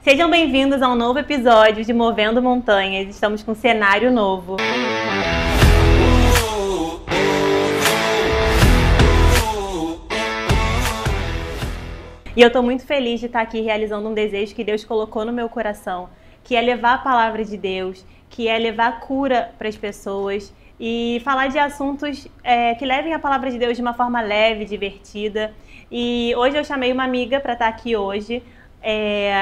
Sejam bem-vindos a um novo episódio de Movendo Montanhas. Estamos com um cenário novo. E eu estou muito feliz de estar aqui realizando um desejo que Deus colocou no meu coração, que é levar a palavra de Deus, que é levar cura para as pessoas e falar de assuntos que levem a palavra de Deus de uma forma leve, divertida. E hoje eu chamei uma amiga para estar aqui hoje.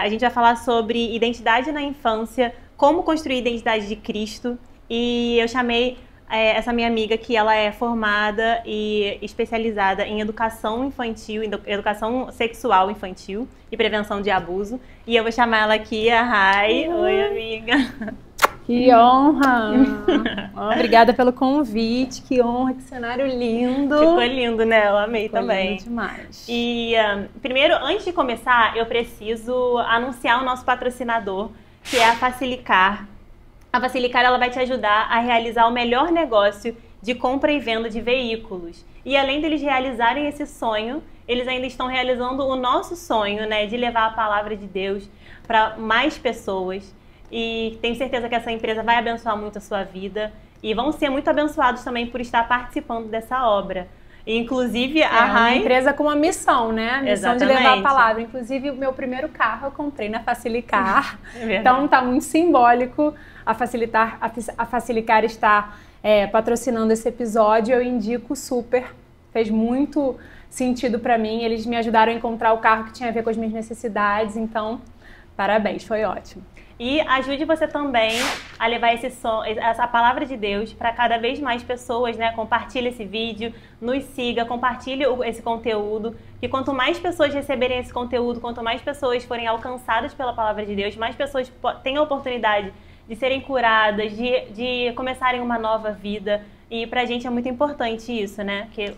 A gente vai falar sobre identidade na infância, como construir a identidade de Cristo. E eu chamei essa minha amiga, que ela é formada e especializada em educação infantil, educação sexual infantil e prevenção de abuso. E eu vou chamar ela aqui, a Rai. Oi, amiga. Que honra! Obrigada pelo convite, que honra, que cenário lindo! Ficou lindo, né? Eu amei também. Lindo demais. E primeiro, antes de começar, eu preciso anunciar o nosso patrocinador, que é a Facilicar. A Facilicar, ela vai te ajudar a realizar o melhor negócio de compra e venda de veículos. E além deles realizarem esse sonho, eles ainda estão realizando o nosso sonho, né, de levar a palavra de Deus para mais pessoas. E tenho certeza que essa empresa vai abençoar muito a sua vida. E vão ser muito abençoados também por estar participando dessa obra. E, inclusive, a Rai... uma empresa com uma missão, né? A missão Exatamente. De levar a palavra. Inclusive, o meu primeiro carro eu comprei na Facilicar. Então, tá muito simbólico. A Facilicar está patrocinando esse episódio. Eu indico super. Fez muito sentido para mim. Eles me ajudaram a encontrar o carro que tinha a ver com as minhas necessidades. Então, parabéns. Foi ótimo. E ajude você também a levar essa palavra de Deus para cada vez mais pessoas, né? Compartilhe esse vídeo, nos siga, compartilhe esse conteúdo. Que quanto mais pessoas receberem esse conteúdo, quanto mais pessoas forem alcançadas pela palavra de Deus, mais pessoas têm a oportunidade de serem curadas, de começarem uma nova vida. E pra gente é muito importante isso, né? Que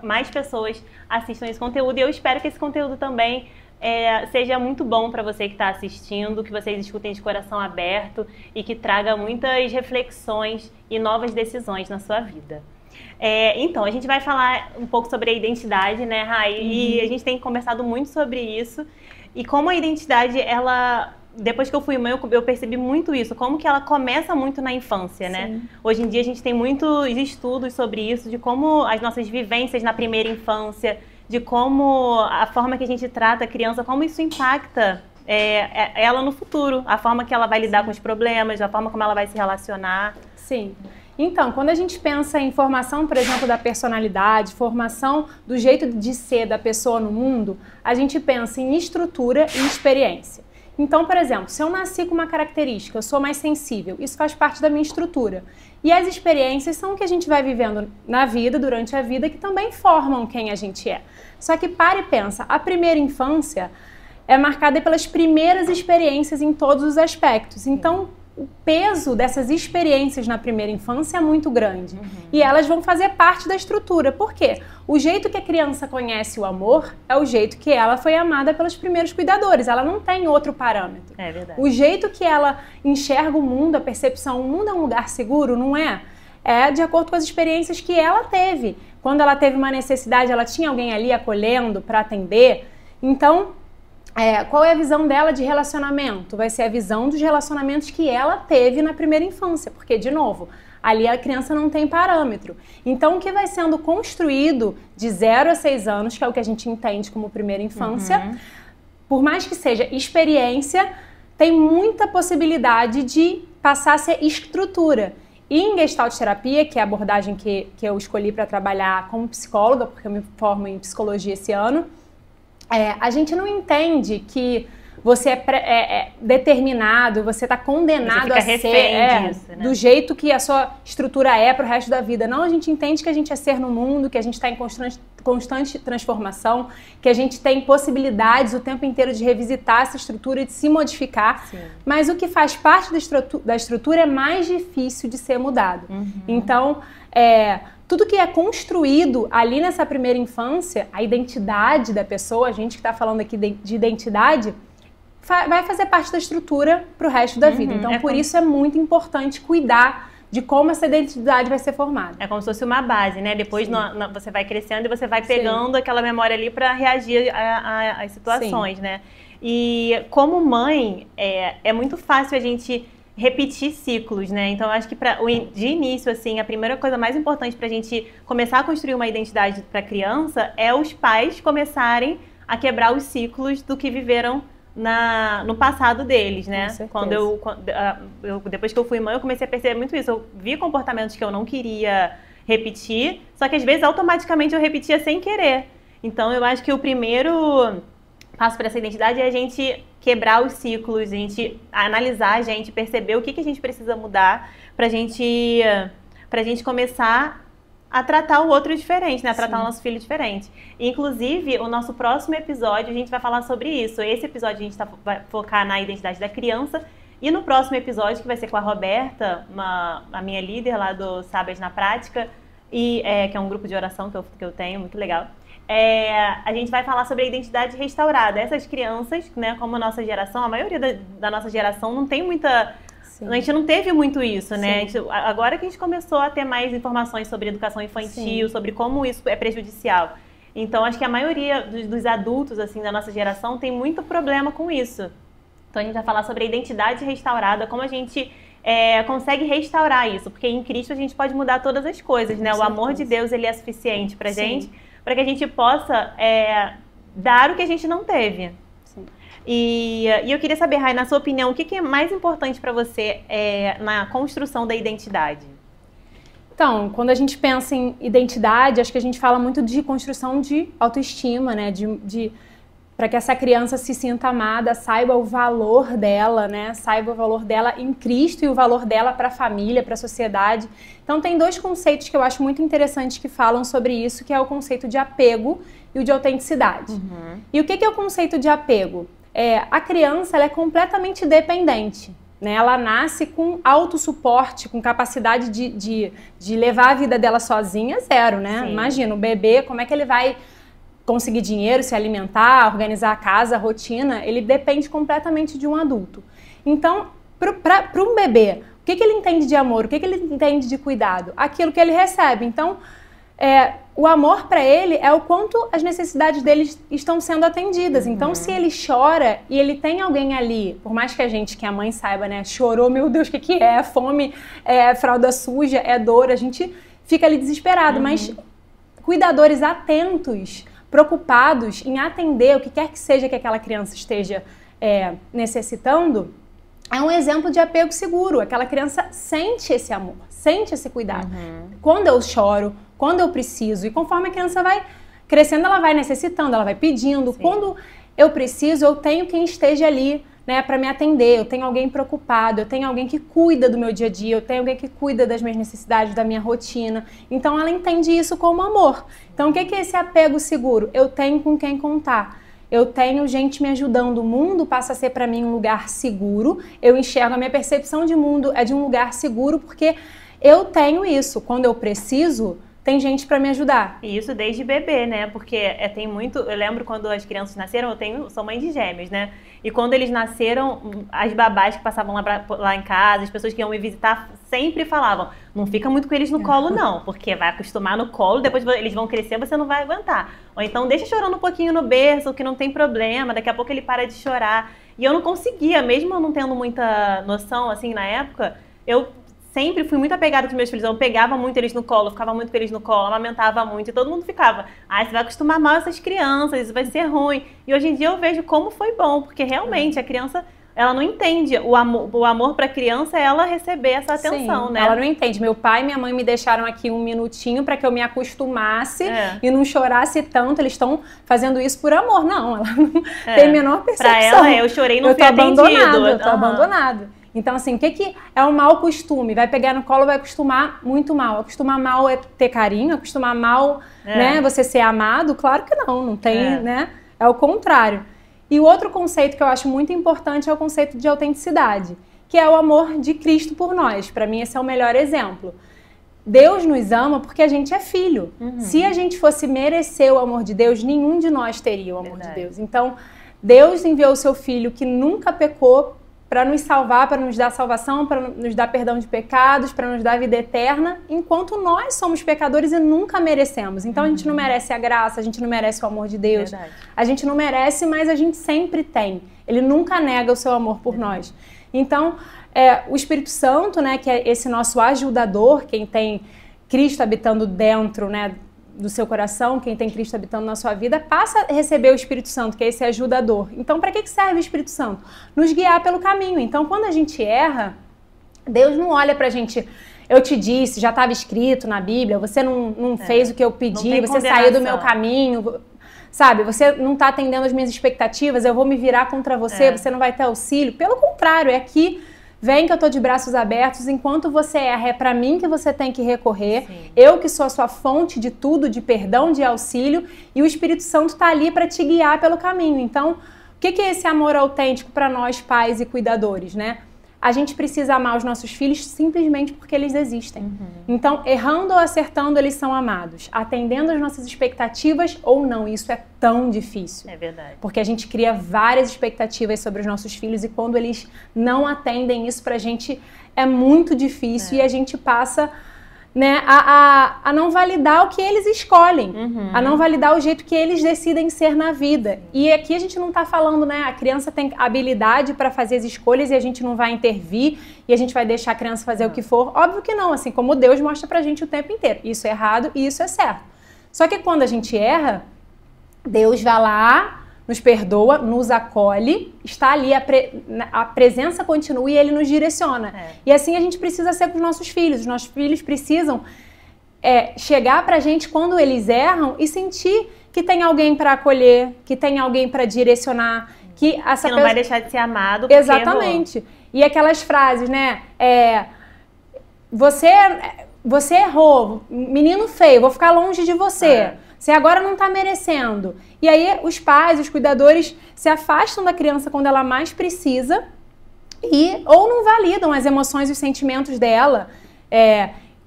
mais pessoas assistam esse conteúdo. E eu espero que esse conteúdo também seja muito bom para você que está assistindo, que vocês escutem de coração aberto e que traga muitas reflexões e novas decisões na sua vida. Então, a gente vai falar um pouco sobre a identidade, né, Rai? E a gente tem conversado muito sobre isso. E como a identidade, depois que eu fui mãe, eu percebi muito isso, como que ela começa muito na infância, né? Sim. Hoje em dia a gente tem muitos estudos sobre isso, de como as nossas vivências na primeira infância, de como a forma que a gente trata a criança, como isso impacta ela no futuro, a forma que ela vai lidar com os problemas, a forma como ela vai se relacionar. Sim. Então, quando a gente pensa em formação, por exemplo, da personalidade, formação do jeito de ser da pessoa no mundo, a gente pensa em estrutura e experiência. Então, por exemplo, se eu nasci com uma característica, eu sou mais sensível, isso faz parte da minha estrutura. E as experiências são o que a gente vai vivendo na vida, durante a vida, que também formam quem a gente é. Só que para e pensa, a primeira infância é marcada pelas primeiras experiências em todos os aspectos. Então, o peso dessas experiências na primeira infância é muito grande. E elas vão fazer parte da estrutura. Por quê? O jeito que a criança conhece o amor é o jeito que ela foi amada pelos primeiros cuidadores. Ela não tem outro parâmetro. É verdade. O jeito que ela enxerga o mundo, a percepção, o mundo é um lugar seguro, não é? É de acordo com as experiências que ela teve. Quando ela teve uma necessidade, ela tinha alguém ali acolhendo para atender. Então, qual é a visão dela de relacionamento? Vai ser a visão dos relacionamentos que ela teve na primeira infância, porque, de novo, ali a criança não tem parâmetro. Então, o que vai sendo construído de 0 a 6 anos, que é o que a gente entende como primeira infância, por mais que seja experiência, tem muita possibilidade de passar a ser estrutura. E em Gestalt terapia, que é a abordagem que eu escolhi para trabalhar como psicóloga, porque eu me formo em psicologia esse ano, a gente não entende que você é determinado, você está condenado a ser disso, né? Do jeito que a sua estrutura é para o resto da vida. Não, a gente entende que a gente é ser no mundo, que a gente está em constante transformação, que a gente tem possibilidades o tempo inteiro de revisitar essa estrutura e de se modificar. Sim. Mas o que faz parte da estrutura é mais difícil de ser mudado. Então, tudo que é construído ali nessa primeira infância, a identidade da pessoa, a gente que está falando aqui de identidade, vai fazer parte da estrutura para o resto da vida. Então, por isso é muito importante cuidar de como essa identidade vai ser formada. É como se fosse uma base, né? Depois você vai crescendo e você vai pegando aquela memória ali para reagir às situações, né? E como mãe, é muito fácil a gente repetir ciclos, né? Então, eu acho que de início, assim, a primeira coisa mais importante para a gente começar a construir uma identidade para a criança é os pais começarem a quebrar os ciclos do que viveram no passado deles, né? Depois que eu fui mãe, eu comecei a perceber muito isso. Eu vi comportamentos que eu não queria repetir, só que às vezes automaticamente eu repetia sem querer. Então, eu acho que o primeiro passo para essa identidade é a gente quebrar os ciclos, a gente analisar a gente, perceber o que a gente precisa mudar pra gente começar a tratar o outro diferente, né? A tratar o nosso filho diferente. Inclusive, o nosso próximo episódio, a gente vai falar sobre isso. Esse episódio a gente vai focar na identidade da criança. E no próximo episódio, que vai ser com a Roberta, a minha líder lá do Sábias na Prática, que é um grupo de oração que eu tenho, muito legal. A gente vai falar sobre a identidade restaurada. Essas crianças, né, como a nossa geração, a maioria da nossa geração não tem muita... Sim. A gente não teve muito isso, né? Agora que a gente começou a ter mais informações sobre educação infantil, sim, sobre como isso é prejudicial. Então, acho que a maioria dos adultos, assim, da nossa geração tem muito problema com isso. Então, a gente vai falar sobre a identidade restaurada, como a gente consegue restaurar isso. Porque em Cristo a gente pode mudar todas as coisas, né? O amor de Deus, ele é suficiente pra gente, para que a gente possa dar o que a gente não teve. Sim. E eu queria saber, Rai, na sua opinião, o que é mais importante para você na construção da identidade? Então, quando a gente pensa em identidade, acho que a gente fala muito de construção de autoestima, né? Para que essa criança se sinta amada, saiba o valor dela, né? Saiba o valor dela em Cristo e o valor dela para a família, para a sociedade. Então, tem dois conceitos que eu acho muito interessantes que falam sobre isso, que é o conceito de apego e o de autenticidade. Uhum. E o que é o conceito de apego? A criança, ela é completamente dependente, né? Ela nasce com autossuporte, com capacidade de levar a vida dela sozinha, zero, né? Sim. Imagina, o bebê, como é que ele vai conseguir dinheiro, se alimentar, organizar a casa, a rotina? Ele depende completamente de um adulto. Então, para um bebê, o que ele entende de amor? O que ele entende de cuidado? Aquilo que ele recebe. Então, o amor para ele é o quanto as necessidades dele estão sendo atendidas. Uhum. Então, se ele chora e ele tem alguém ali, por mais que a mãe saiba, né? Chorou, meu Deus, o que é? Fome, fralda suja, dor, a gente fica ali desesperado. Uhum. Mas cuidadores atentos, preocupados em atender o que quer que seja que aquela criança esteja necessitando, é um exemplo de apego seguro. Aquela criança sente esse amor, sente esse cuidado. Uhum. Quando eu choro, quando eu preciso, e conforme a criança vai crescendo, ela vai necessitando, ela vai pedindo. Sim. Quando eu preciso, eu tenho quem esteja ali, né, para me atender, eu tenho alguém preocupado, eu tenho alguém que cuida do meu dia a dia, eu tenho alguém que cuida das minhas necessidades, da minha rotina. Então ela entende isso como amor. Então o que é esse apego seguro? Eu tenho com quem contar. Eu tenho gente me ajudando, o mundo passa a ser para mim um lugar seguro, eu enxergo, a minha percepção de mundo é de um lugar seguro porque eu tenho isso. Quando eu preciso, tem gente para me ajudar. E isso desde bebê, né? Porque tem muito... Eu lembro quando as crianças nasceram, sou mãe de gêmeos, né? E quando eles nasceram, as babás que passavam lá em casa, as pessoas que iam me visitar, sempre falavam, não fica muito com eles no colo não, porque vai acostumar no colo, depois eles vão crescer, você não vai aguentar. Ou então deixa chorando um pouquinho no berço, que não tem problema, daqui a pouco ele para de chorar. E eu não conseguia, mesmo eu não tendo muita noção, assim, na época, eu sempre fui muito apegada com os meus filhos. Eu pegava muito eles no colo, ficava muito com eles no colo, amamentava muito. E todo mundo ficava, você vai acostumar mal essas crianças, isso vai ser ruim. E hoje em dia eu vejo como foi bom, porque realmente a criança, ela não entende. O amor para a criança é ela receber essa atenção, sim, né? Ela não entende. Meu pai e minha mãe me deixaram aqui um minutinho para que eu me acostumasse e não chorasse tanto. Eles estão fazendo isso por amor. Não, ela não tem a menor percepção. Pra ela, eu chorei e não fui atendido. Eu tô abandonado. Então, assim, o que é um mau costume? Vai pegar no colo, vai acostumar muito mal. Acostumar mal é ter carinho, acostumar mal, né, você ser amado? Claro que não tem, né? É o contrário. E o outro conceito que eu acho muito importante é o conceito de autenticidade, que é o amor de Cristo por nós. Para mim, esse é o melhor exemplo. Deus nos ama porque a gente é filho. Uhum. Se a gente fosse merecer o amor de Deus, nenhum de nós teria o amor de Deus. Então, Deus enviou o seu filho que nunca pecou para nos salvar, para nos dar salvação, para nos dar perdão de pecados, para nos dar vida eterna, enquanto nós somos pecadores e nunca merecemos. Então a gente não merece a graça, a gente não merece o amor de Deus. Verdade. A gente não merece, mas a gente sempre tem. Ele nunca nega o seu amor por nós. Então, o Espírito Santo, né, que é esse nosso ajudador, quem tem Cristo habitando dentro, né, do seu coração, quem tem Cristo habitando na sua vida, passa a receber o Espírito Santo, que é esse ajudador. Então, para que serve o Espírito Santo? Nos guiar pelo caminho. Então, quando a gente erra, Deus não olha pra gente, eu te disse, já estava escrito na Bíblia, você não fez o que eu pedi, você saiu do meu caminho, sabe? Você não está atendendo as minhas expectativas, eu vou me virar contra você, você não vai ter auxílio. Pelo contrário, é aqui... Vem que eu tô de braços abertos, enquanto você erra, é para mim que você tem que recorrer. Sim. Eu que sou a sua fonte de tudo, de perdão, de auxílio, e o Espírito Santo tá ali para te guiar pelo caminho. Então, o que é esse amor autêntico para nós, pais e cuidadores, né? A gente precisa amar os nossos filhos simplesmente porque eles existem. Então, errando ou acertando, eles são amados. Atendendo às nossas expectativas ou não, isso é tão difícil. É verdade. Porque a gente cria várias expectativas sobre os nossos filhos e quando eles não atendem isso pra gente é muito difícil e a gente passa... né, a não validar o que eles escolhem, a não validar o jeito que eles decidem ser na vida. E aqui a gente não está falando, né, a criança tem habilidade para fazer as escolhas e a gente não vai intervir e a gente vai deixar a criança fazer o que for. Óbvio que não, assim como Deus mostra pra gente o tempo inteiro. Isso é errado e isso é certo. Só que quando a gente erra, Deus vai lá, nos perdoa, nos acolhe, está ali, a presença continua e Ele nos direciona. E assim a gente precisa ser com os nossos filhos. Os nossos filhos precisam chegar pra gente quando eles erram e sentir que tem alguém para acolher, que tem alguém para direcionar. Que não vai deixar de ser amado porque exatamente. Errou. E aquelas frases, né? Você errou, menino feio, vou ficar longe de você. Você agora não está merecendo. E aí os pais, os cuidadores se afastam da criança quando ela mais precisa ou não validam as emoções e os sentimentos dela.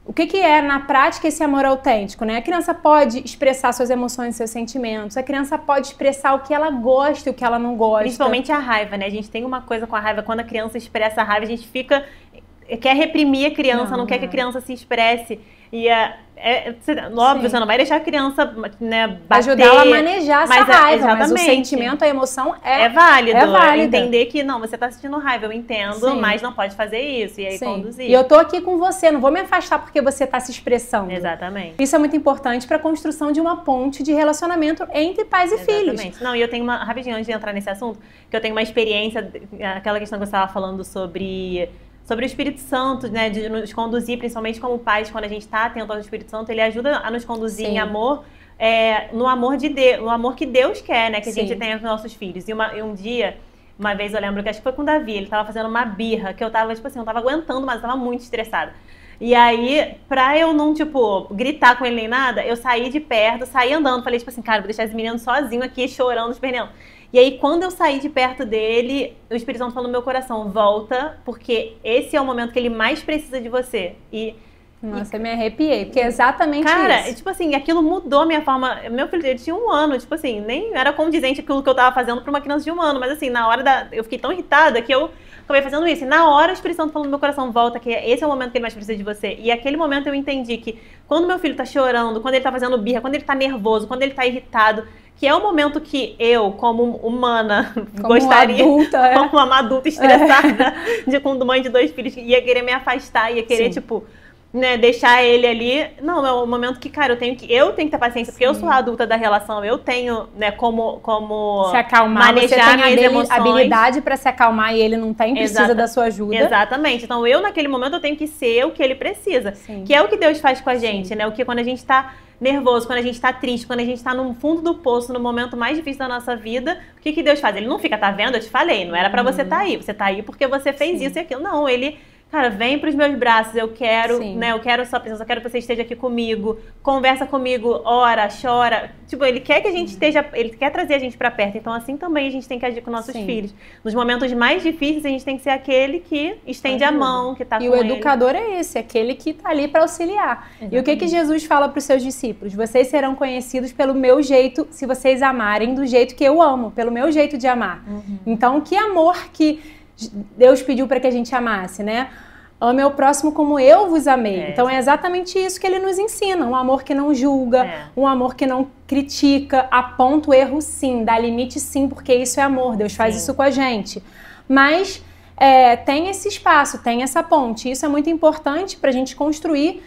O que é, na prática, esse amor autêntico, né? A criança pode expressar suas emoções e seus sentimentos. A criança pode expressar o que ela gosta e o que ela não gosta. Principalmente a raiva, né? A gente tem uma coisa com a raiva. Quando a criança expressa a raiva, a gente quer reprimir a criança, não quer que a criança se expresse. E óbvio, você não vai deixar a criança, né, bater. Ajudar ela a manejar essa raiva, mas o sentimento, a emoção é válido. Entender que, não, você tá sentindo raiva, eu entendo, mas não pode fazer isso, e aí conduzir. E eu tô aqui com você, não vou me afastar porque você tá se expressando. Exatamente. Isso é muito importante para a construção de uma ponte de relacionamento entre pais e filhos. Não, e eu tenho rapidinho, antes de entrar nesse assunto, que eu tenho uma experiência, aquela questão que você estava falando sobre o Espírito Santo, né, de nos conduzir, principalmente como pais, quando a gente está atento ao Espírito Santo, ele ajuda a nos conduzir em amor, no amor de Deus, no amor que Deus quer, né, que a gente tenha com nossos filhos. E um dia, uma vez eu lembro que acho que foi com o Davi, ele estava fazendo uma birra, que eu tava, tipo assim, eu tava aguentando, mas eu tava muito estressada. E aí, pra eu não, gritar com ele nem nada, eu saí de perto, saí andando, falei, tipo assim, cara, vou deixar esse menino sozinho aqui, chorando, esperneando. E aí, quando eu saí de perto dele, o Espírito Santo falou no meu coração, volta, porque esse é o momento que ele mais precisa de você. Nossa, eu me arrepiei, porque é exatamente isso. Cara, tipo assim, aquilo mudou a minha forma. Meu filho, ele tinha 1 ano, tipo assim, nem era condizente aquilo que eu tava fazendo pra uma criança de 1 ano, mas assim, na hora eu fiquei tão irritada que eu acabei fazendo isso. E na hora o Espírito Santo falou no meu coração, volta, que esse é o momento que ele mais precisa de você. E aquele momento eu entendi que quando meu filho tá chorando, quando ele tá fazendo birra, quando ele tá nervoso, quando ele tá irritado, que é o momento que eu, como humana, gostaria, como uma adulta estressada, com mãe de 2 filhos, ia querer me afastar, ia querer, né, deixar ele ali. Não, é o momento que, cara, eu tenho que ter paciência, porque eu sou a adulta da relação, eu tenho, né, como se acalmar, manejar minhas emoções. Habilidade para se acalmar e ele não tem, precisa da sua ajuda. Exatamente. Então eu, naquele momento, eu tenho que ser o que ele precisa, que é o que Deus faz com a gente, né, o que quando a gente tá nervoso, quando a gente tá triste, quando a gente tá no fundo do poço, no momento mais difícil da nossa vida, o que Deus faz? Ele não fica, tá vendo? Eu te falei, não era pra você tá aí, você tá aí porque você fez isso e aquilo. Não, ele... Cara, vem pros meus braços, eu quero, né, eu quero sua presença, eu quero que você esteja aqui comigo, conversa comigo, ora, chora. Tipo, ele quer que a gente esteja, ele quer trazer a gente pra perto, então assim também a gente tem que agir com nossos filhos. Nos momentos mais difíceis, a gente tem que ser aquele que estende a mão, que tá com ele. E o educador é esse, aquele que tá ali pra auxiliar. Exatamente. E o que Jesus fala pros seus discípulos? Vocês serão conhecidos pelo meu jeito, se vocês amarem do jeito que eu amo, pelo meu jeito de amar. Então, que amor que Deus pediu para que a gente amasse, né? Ame ao próximo como eu vos amei. Então é exatamente isso que ele nos ensina. Um amor que não julga, um amor que não critica, aponta o erro sim, dá limite sim, porque isso é amor. Deus faz isso com a gente. Mas tem esse espaço, tem essa ponte. Isso é muito importante para a gente construir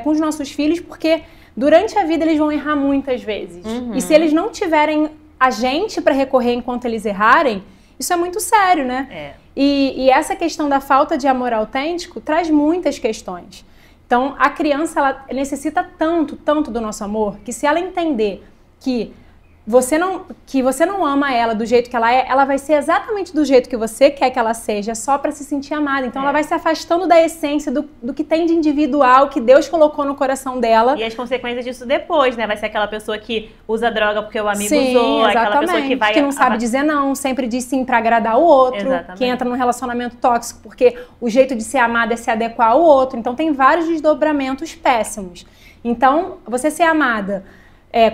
com os nossos filhos, porque durante a vida eles vão errar muitas vezes. E se eles não tiverem a gente para recorrer enquanto eles errarem, isso é muito sério, né? E essa questão da falta de amor autêntico traz muitas questões. Então, a criança ela necessita tanto do nosso amor, que se ela entender que você não ama ela do jeito que ela vai ser exatamente do jeito que você quer que ela seja, só para se sentir amada. Então ela vai se afastando da essência, do que tem de individual, que Deus colocou no coração dela. E as consequências disso depois, né? Vai ser aquela pessoa que usa droga porque o amigo usou, aquela pessoa que não sabe dizer não, sempre diz sim para agradar o outro, que entra num relacionamento tóxico porque o jeito de ser amada é se adequar ao outro. Então tem vários desdobramentos péssimos. Então, você ser amada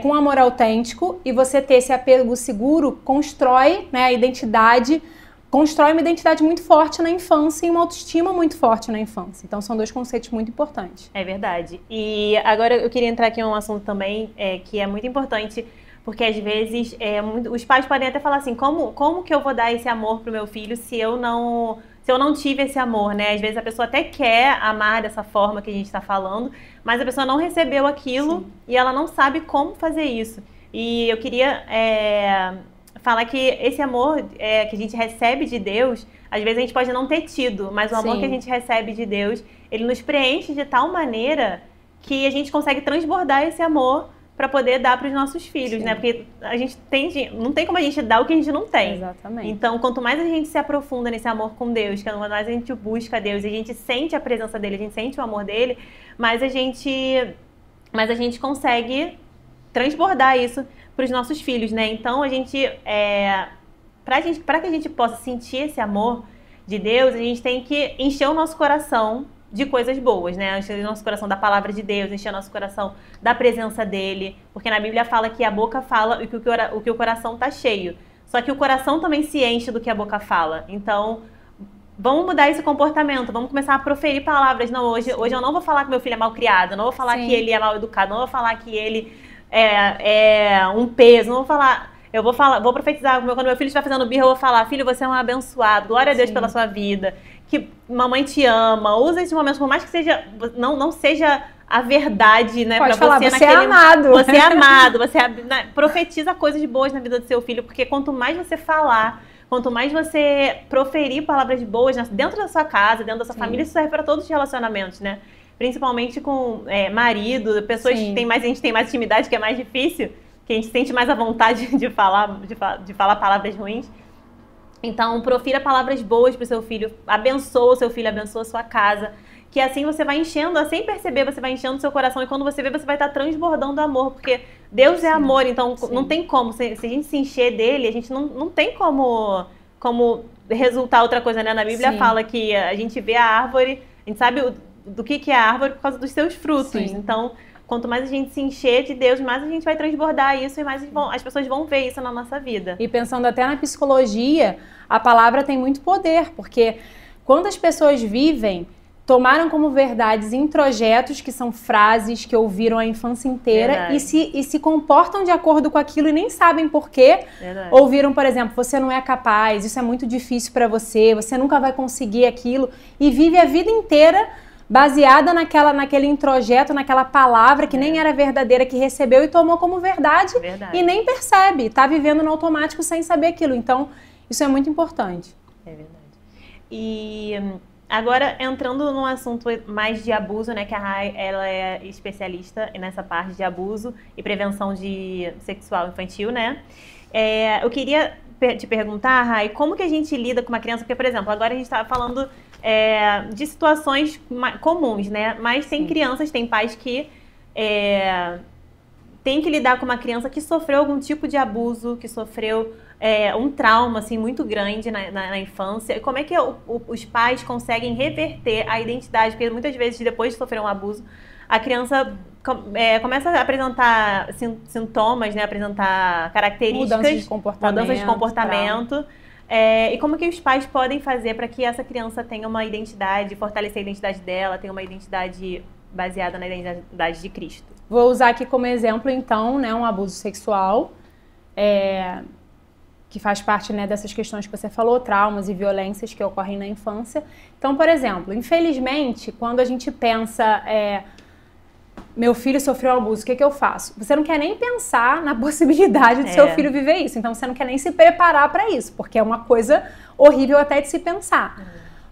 com amor autêntico e você ter esse apego seguro, constrói, né, a identidade, constrói uma identidade muito forte na infância e uma autoestima muito forte na infância. Então são dois conceitos muito importantes. É verdade. E agora eu queria entrar aqui em um assunto também que é muito importante, porque às vezes os pais podem até falar assim, como que eu vou dar esse amor pro meu filho se eu não tive esse amor, né? Às vezes a pessoa até quer amar dessa forma que a gente está falando, mas a pessoa não recebeu aquilo e ela não sabe como fazer isso. E eu queria falar que esse amor que a gente recebe de Deus, às vezes a gente pode não ter tido, mas o amor que a gente recebe de Deus, ele nos preenche de tal maneira que a gente consegue transbordar esse amor para poder dar para os nossos filhos, né? Porque a gente não tem como a gente dar o que a gente não tem. Exatamente. Então, quanto mais a gente se aprofunda nesse amor com Deus, quanto mais a gente busca Deus, e a gente sente a presença dele, a gente sente o amor dele, mais a gente consegue transbordar isso para os nossos filhos, né? Então, para que a gente possa sentir esse amor de Deus, a gente tem que encher o nosso coração de coisas boas, né? Encher o nosso coração da palavra de Deus, encher o nosso coração da presença dele, porque na Bíblia fala que a boca fala o que o coração tá cheio. Só que o coração também se enche do que a boca fala. Então, vamos mudar esse comportamento, vamos começar a proferir palavras. Não, hoje eu não vou falar que meu filho é mal criado, não vou falar que ele é mal educado, não vou falar que ele é um peso, não vou falar... vou profetizar, quando meu filho estiver fazendo birra, eu vou falar, filho, você é um abençoado, glória a Deus pela sua vida, que mamãe te ama, usa esse momento, por mais que não seja a verdade, né? Pode falar, você é amado. Você é amado, profetiza coisas boas na vida do seu filho, porque quanto mais você falar, quanto mais você proferir palavras boas dentro da sua casa, dentro da sua família, isso serve para todos os relacionamentos, né? Principalmente com marido, pessoas que a gente tem mais intimidade, que é mais difícil, que a gente sente mais a vontade de falar palavras ruins. Então, profira palavras boas para o seu filho, abençoa o seu filho, abençoa a sua casa, que assim você vai enchendo, sem perceber, você vai enchendo o seu coração, e quando você vê, você vai estar transbordando amor, porque Deus é amor, então não tem como, se a gente se encher dele, a gente não tem como resultar outra coisa, né? Na Bíblia fala que a gente vê a árvore, a gente sabe do que é a árvore por causa dos seus frutos, então... Quanto mais a gente se encher de Deus, mais a gente vai transbordar isso e mais as pessoas vão ver isso na nossa vida. E pensando até na psicologia, a palavra tem muito poder, porque quando as pessoas tomaram como verdades introjetos, que são frases que ouviram a infância inteira e se comportam de acordo com aquilo e nem sabem por quê. Ouviram, por exemplo, você não é capaz, isso é muito difícil para você nunca vai conseguir aquilo, e vive a vida inteira baseada naquele introjeto, naquela palavra que nem era verdadeira, que recebeu e tomou como verdade. E nem percebe, tá vivendo no automático sem saber aquilo. Então, isso é muito importante. É verdade. E agora, entrando num assunto mais de abuso, né, que a Rai, ela é especialista nessa parte de abuso e prevenção de sexual infantil, né? Eu queria te perguntar, Rai, como que a gente lida com uma criança? Porque, por exemplo, agora a gente está falando de situações comuns, né? Mas tem crianças, tem pais que têm que lidar com uma criança que sofreu algum tipo de abuso, que sofreu um trauma assim, muito grande na infância. E como é que os pais conseguem reverter a identidade? Porque muitas vezes, depois de sofrer um abuso, a criança começa a apresentar sintomas, né? Apresentar características, mudanças de comportamento. E como que os pais podem fazer para que essa criança tenha uma identidade, fortalecer a identidade dela, tenha uma identidade baseada na identidade de Cristo? Vou usar aqui como exemplo, então, né, um abuso sexual, que faz parte, né, dessas questões que você falou, traumas e violências que ocorrem na infância. Então, por exemplo, infelizmente, quando a gente pensa, meu filho sofreu um abuso, o que eu faço? Você não quer nem pensar na possibilidade do seu filho viver isso, então você não quer nem se preparar para isso, porque é uma coisa horrível até de se pensar.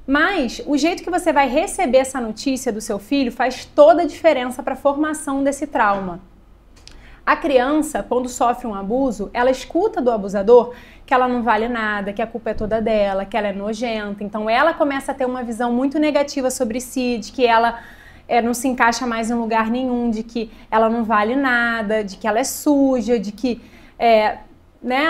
Mas o jeito que você vai receber essa notícia do seu filho faz toda a diferença para a formação desse trauma. A criança, quando sofre um abuso, ela escuta do abusador que ela não vale nada, que a culpa é toda dela, que ela é nojenta. Então ela começa a ter uma visão muito negativa sobre si, de que ela não se encaixa mais em lugar nenhum, de que ela não vale nada, de que ela é suja, de que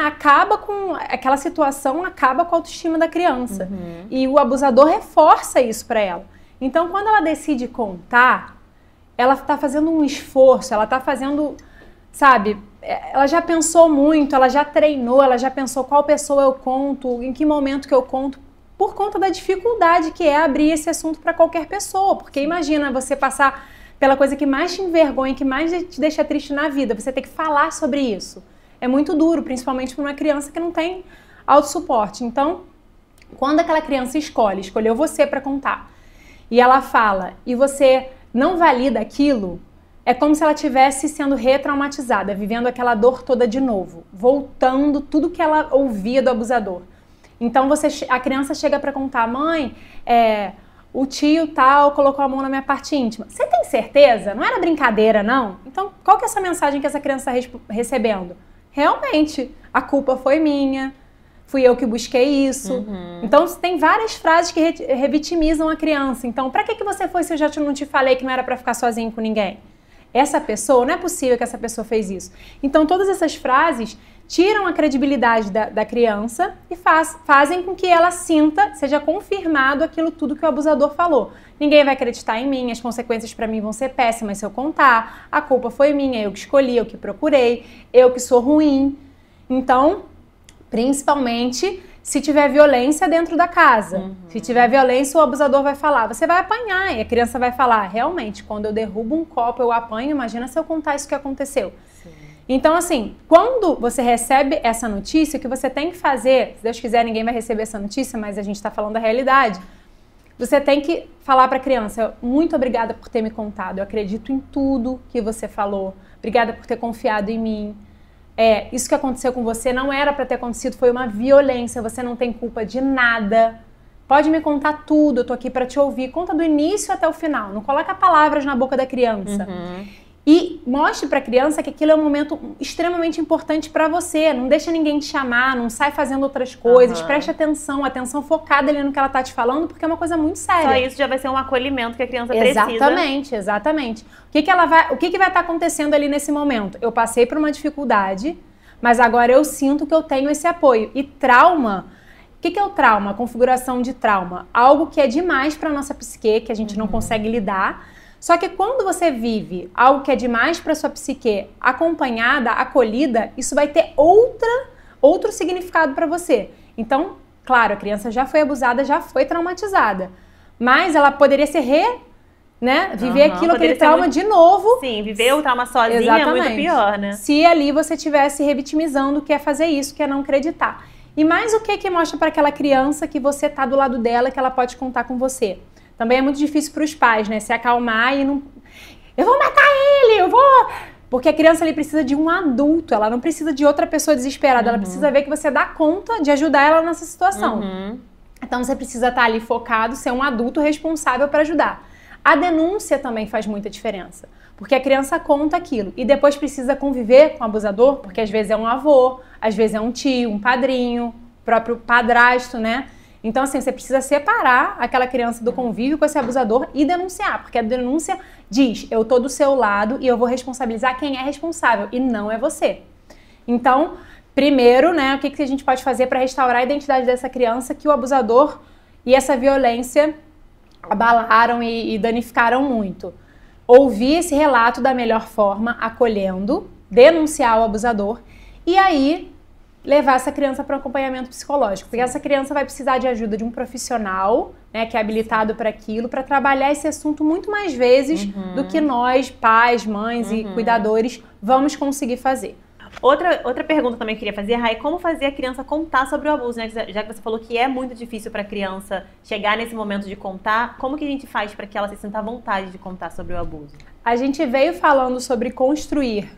acaba com aquela situação, acaba com a autoestima da criança. E o abusador reforça isso para ela. Então, quando ela decide contar, ela está fazendo um esforço, ela está fazendo, sabe, ela já pensou muito, ela já treinou, ela já pensou qual pessoa eu conto, em que momento que eu conto, por conta da dificuldade que é abrir esse assunto para qualquer pessoa. Porque imagina você passar pela coisa que mais te envergonha, que mais te deixa triste na vida, você ter que falar sobre isso. É muito duro, principalmente para uma criança que não tem autossuporte. Então, quando aquela criança escolheu você para contar, e ela fala, e você não valida aquilo, é como se ela estivesse sendo retraumatizada, vivendo aquela dor toda de novo, voltando tudo que ela ouvia do abusador. Então, a criança chega para contar, mãe, o tio tal colocou a mão na minha parte íntima. Você tem certeza? Não era brincadeira, não? Então, qual que é essa mensagem que essa criança está recebendo? Realmente, a culpa foi minha, fui eu que busquei isso. Então, tem várias frases que revitimizam a criança. Então, pra que você foi se eu já não te falei que não era pra ficar sozinho com ninguém? Essa pessoa, não é possível que essa pessoa fez isso. Então, todas essas frases tiram a credibilidade da criança e fazem com que ela sinta, seja confirmado aquilo tudo que o abusador falou. Ninguém vai acreditar em mim, as consequências para mim vão ser péssimas se eu contar, a culpa foi minha, eu que escolhi, eu que procurei, eu que sou ruim. Então, principalmente se tiver violência dentro da casa. Se tiver violência, o abusador vai falar, você vai apanhar, e a criança vai falar, realmente, quando eu derrubo um copo, eu apanho, imagina se eu contar isso que aconteceu. Sim. Então, assim, quando você recebe essa notícia, o que você tem que fazer, se Deus quiser, ninguém vai receber essa notícia, mas a gente está falando da realidade, você tem que falar para a criança, muito obrigada por ter me contado, eu acredito em tudo que você falou, obrigada por ter confiado em mim. Isso que aconteceu com você não era para ter acontecido, foi uma violência, você não tem culpa de nada. Pode me contar tudo, eu tô aqui para te ouvir. Conta do início até o final, não coloca palavras na boca da criança. E mostre para a criança que aquilo é um momento extremamente importante para você. Não deixa ninguém te chamar, não sai fazendo outras coisas. Preste atenção focada ali no que ela tá te falando, porque é uma coisa muito séria. Só isso já vai ser um acolhimento que a criança precisa. Exatamente. O que vai estar acontecendo ali nesse momento? Eu passei por uma dificuldade, mas agora eu sinto que eu tenho esse apoio. E trauma, o que é o trauma? A configuração de trauma. Algo que é demais para nossa psique, que a gente não consegue lidar. Só que quando você vive algo que é demais para sua psique, acompanhada, acolhida, isso vai ter outro significado para você. Então, claro, a criança já foi abusada, já foi traumatizada, mas ela poderia viver aquele trauma de novo. Sim, viver o trauma sozinha é muito pior, né? Se ali você estivesse revitimizando, que é fazer isso, que é não acreditar. E mais o que mostra para aquela criança que você tá do lado dela, que ela pode contar com você? Também é muito difícil para os pais, né? Se acalmar e não... Eu vou matar ele, eu vou... Porque a criança ali precisa de um adulto, ela não precisa de outra pessoa desesperada, ela precisa ver que você dá conta de ajudar ela nessa situação. Então você precisa estar ali focado, ser um adulto responsável para ajudar. A denúncia também faz muita diferença, porque a criança conta aquilo e depois precisa conviver com o abusador, porque às vezes é um avô, às vezes é um tio, um padrinho, próprio padrasto, né? Então, assim, você precisa separar aquela criança do convívio com esse abusador e denunciar, porque a denúncia diz, eu tô do seu lado e eu vou responsabilizar quem é responsável, e não é você. Então, primeiro, né, o que a gente pode fazer para restaurar a identidade dessa criança que o abusador e essa violência abalaram e danificaram muito? Ouvir esse relato da melhor forma, acolhendo, denunciar o abusador, e aí levar essa criança para um acompanhamento psicológico, porque essa criança vai precisar de ajuda de um profissional, né, que é habilitado para aquilo, para trabalhar esse assunto muito mais vezes do que nós, pais, mães e cuidadores, vamos conseguir fazer. Outra pergunta também que eu queria fazer, Rai, como fazer a criança contar sobre o abuso, né? Já que você falou que é muito difícil para a criança chegar nesse momento de contar, como que a gente faz para que ela se sinta à vontade de contar sobre o abuso? A gente veio falando sobre construir,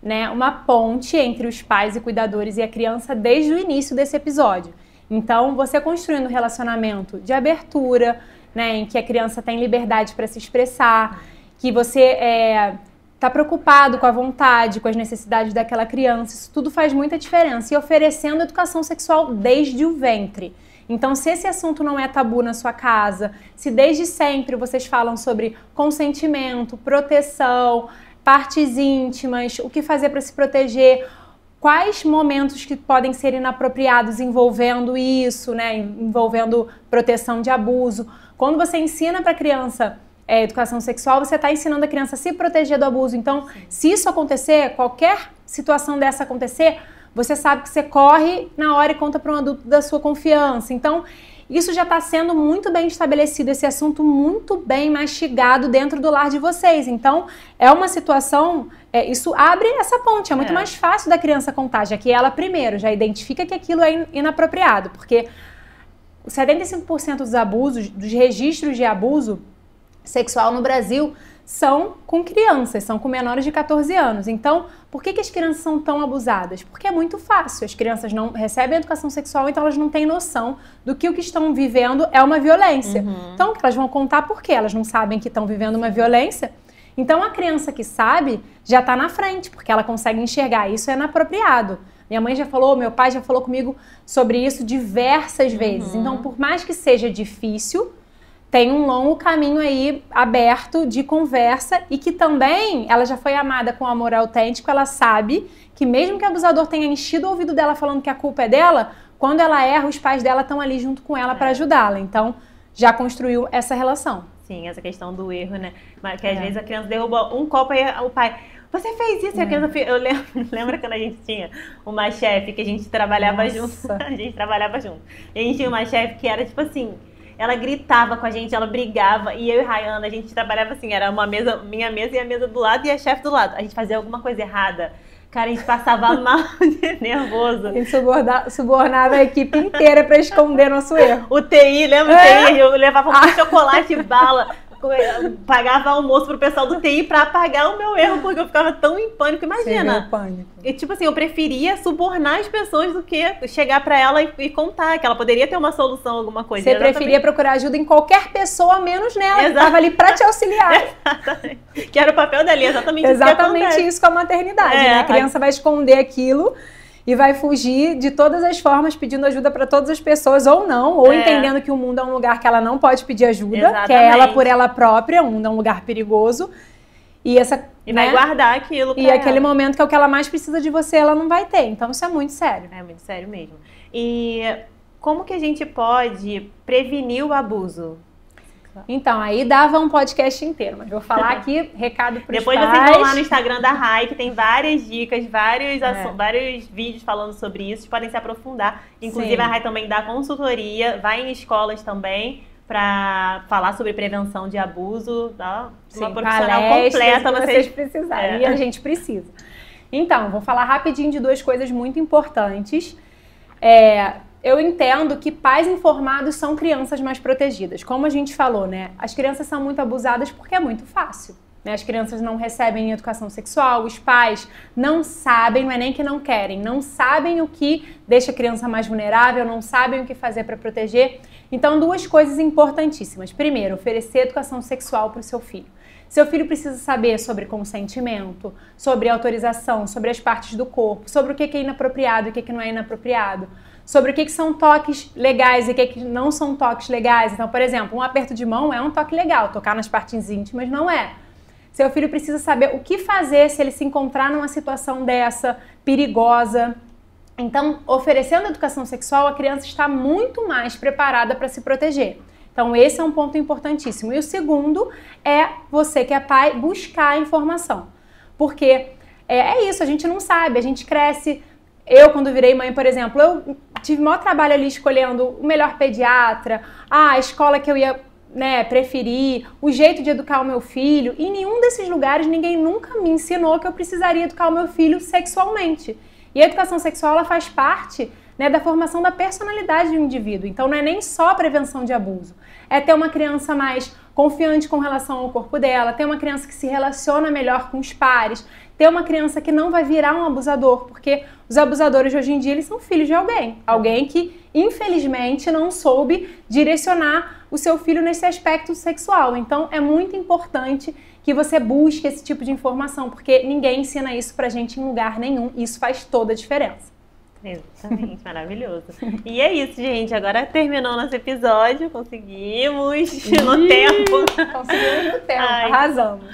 né, uma ponte entre os pais e cuidadores e a criança desde o início desse episódio. Então, você construindo um relacionamento de abertura, né, em que a criança tem liberdade para se expressar, que você tá preocupado com a vontade, com as necessidades daquela criança, isso tudo faz muita diferença. E oferecendo educação sexual desde o ventre. Então, se esse assunto não é tabu na sua casa, se desde sempre vocês falam sobre consentimento, proteção, partes íntimas, o que fazer para se proteger, quais momentos que podem ser inapropriados envolvendo isso, né, envolvendo proteção de abuso. Quando você ensina para a criança educação sexual, você está ensinando a criança a se proteger do abuso. Então, se isso acontecer, qualquer situação dessa acontecer, você sabe que você corre na hora e conta para um adulto da sua confiança. Então, isso já está sendo muito bem estabelecido, esse assunto muito bem mastigado dentro do lar de vocês. Então, é uma situação, isso abre essa ponte, é muito mais fácil da criança contar, já que ela primeiro já identifica que aquilo é inapropriado, porque 75% dos abusos, dos registros de abuso sexual no Brasil são com crianças, são com menores de 14 anos. Então, por que as crianças são tão abusadas? Porque é muito fácil. As crianças não recebem educação sexual, então elas não têm noção do que o que estão vivendo é uma violência. Então, elas vão contar por quê? Elas não sabem que estão vivendo uma violência. Então, a criança que sabe já está na frente, porque ela consegue enxergar isso é inapropriado. Minha mãe já falou, meu pai já falou comigo sobre isso diversas vezes. Então, por mais que seja difícil, tem um longo caminho aí aberto de conversa e que também ela já foi amada com amor autêntico, ela sabe que mesmo que o abusador tenha enchido o ouvido dela falando que a culpa é dela, quando ela erra, os pais dela estão ali junto com ela para ajudá-la. Então, já construiu essa relação. Sim, essa questão do erro, né? Mas que às vezes a criança derruba um copo e o pai... Você fez isso, e a criança... Eu lembro quando a gente tinha uma chefe que a gente trabalhava junto. A gente trabalhava junto. E a gente tinha uma chefe que era tipo assim... Ela gritava com a gente, ela brigava. E eu e Rayana, a gente trabalhava assim, era uma mesa, minha mesa e a mesa do lado e a chefe do lado. A gente fazia alguma coisa errada. Cara, a gente passava mal de nervoso. A gente subornava a equipe inteira pra esconder nosso erro. O TI, lembra o TI? Eu levava um chocolate e bala. Pagava almoço pro pessoal do TI pra apagar o meu erro, porque eu ficava tão em pânico, imagina. Pânico. E tipo assim, eu preferia subornar as pessoas do que chegar pra ela e contar, que ela poderia ter uma solução, alguma coisa. Você preferia procurar ajuda em qualquer pessoa, menos nela, que tava ali pra te auxiliar. Exatamente. Que era o papel dali, exatamente isso com a maternidade, né? A criança vai esconder aquilo e vai fugir de todas as formas, pedindo ajuda para todas as pessoas, ou não, ou entendendo que o mundo é um lugar que ela não pode pedir ajuda, que é ela por ela própria, o mundo é um lugar perigoso. E vai guardar aquilo pra ela. Aquele momento que é o que ela mais precisa de você, ela não vai ter. Então, isso é muito sério. É muito sério mesmo. E como que a gente pode prevenir o abuso? Então, aí dava um podcast inteiro, mas vou falar aqui, recado para os pais. Depois vocês vão lá no Instagram da Rai, que tem várias dicas, vários vídeos falando sobre isso, podem se aprofundar. Inclusive, a Rai também dá consultoria, vai em escolas também para falar sobre prevenção de abuso, tá? Uma profissional completa vocês precisarem, e a gente precisa. Então, vou falar rapidinho de duas coisas muito importantes. Eu entendo que pais informados são crianças mais protegidas. Como a gente falou, né? As crianças são muito abusadas porque é muito fácil. Né? As crianças não recebem educação sexual, os pais não sabem, não é nem que não querem, não sabem o que deixa a criança mais vulnerável, não sabem o que fazer para proteger. Então, duas coisas importantíssimas. Primeiro, oferecer educação sexual para o seu filho. Seu filho precisa saber sobre consentimento, sobre autorização, sobre as partes do corpo, sobre o que é inapropriado e o que não é inapropriado, sobre o que são toques legais e o que não são toques legais. Então, por exemplo, um aperto de mão é um toque legal, tocar nas partes íntimas não é. Seu filho precisa saber o que fazer se ele se encontrar numa situação dessa, perigosa. Então, oferecendo educação sexual, a criança está muito mais preparada para se proteger. Então, esse é um ponto importantíssimo. E o segundo é você que é pai buscar a informação. Porque é isso, a gente não sabe, a gente cresce Eu, quando virei mãe, por exemplo, eu tive o maior trabalho ali escolhendo o melhor pediatra, a escola que eu ia, né, preferir, o jeito de educar o meu filho. E em nenhum desses lugares ninguém nunca me ensinou que eu precisaria educar o meu filho sexualmente. E a educação sexual, ela faz parte, né, da formação da personalidade do indivíduo. Então não é nem só a prevenção de abuso. É ter uma criança mais confiante com relação ao corpo dela, ter uma criança que se relaciona melhor com os pares, ter uma criança que não vai virar um abusador, porque os abusadores de hoje em dia, eles são filhos de alguém. Alguém que, infelizmente, não soube direcionar o seu filho nesse aspecto sexual. Então é muito importante que você busque esse tipo de informação, porque ninguém ensina isso pra gente em lugar nenhum, e isso faz toda a diferença. Exatamente, maravilhoso. E é isso, gente. Agora terminou nosso episódio. Conseguimos no tempo. Conseguimos no tempo, arrasamos.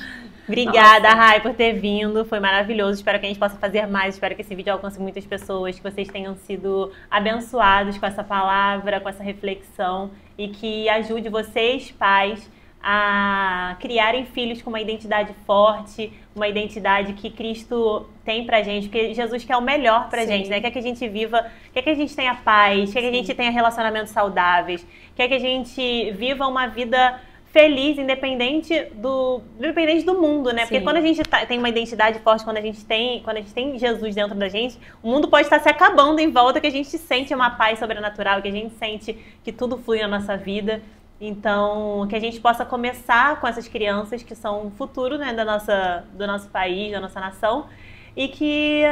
Obrigada, Rai, por ter vindo. Foi maravilhoso. Espero que a gente possa fazer mais. Espero que esse vídeo alcance muitas pessoas, que vocês tenham sido abençoados com essa palavra, com essa reflexão e que ajude vocês, pais, a criarem filhos com uma identidade forte, uma identidade que Cristo tem pra gente, porque Jesus quer o melhor pra gente, né? Quer que a gente viva, quer que a gente tenha paz, quer que a gente tenha relacionamentos saudáveis, quer que a gente viva uma vida feliz, independente do mundo, né? Porque quando a gente tem uma identidade forte, quando a gente tem Jesus dentro da gente, o mundo pode estar se acabando em volta, que a gente sente uma paz sobrenatural, que a gente sente que tudo flui na nossa vida. Então, que a gente possa começar com essas crianças que são o futuro, né, do nosso país, da nossa nação, e que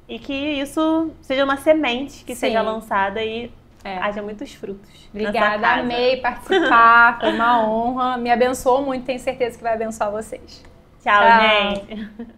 isso seja uma semente que seja lançada e haja muitos frutos. Obrigada, amei participar, foi uma honra, me abençoou muito, tenho certeza que vai abençoar vocês. Tchau, gente!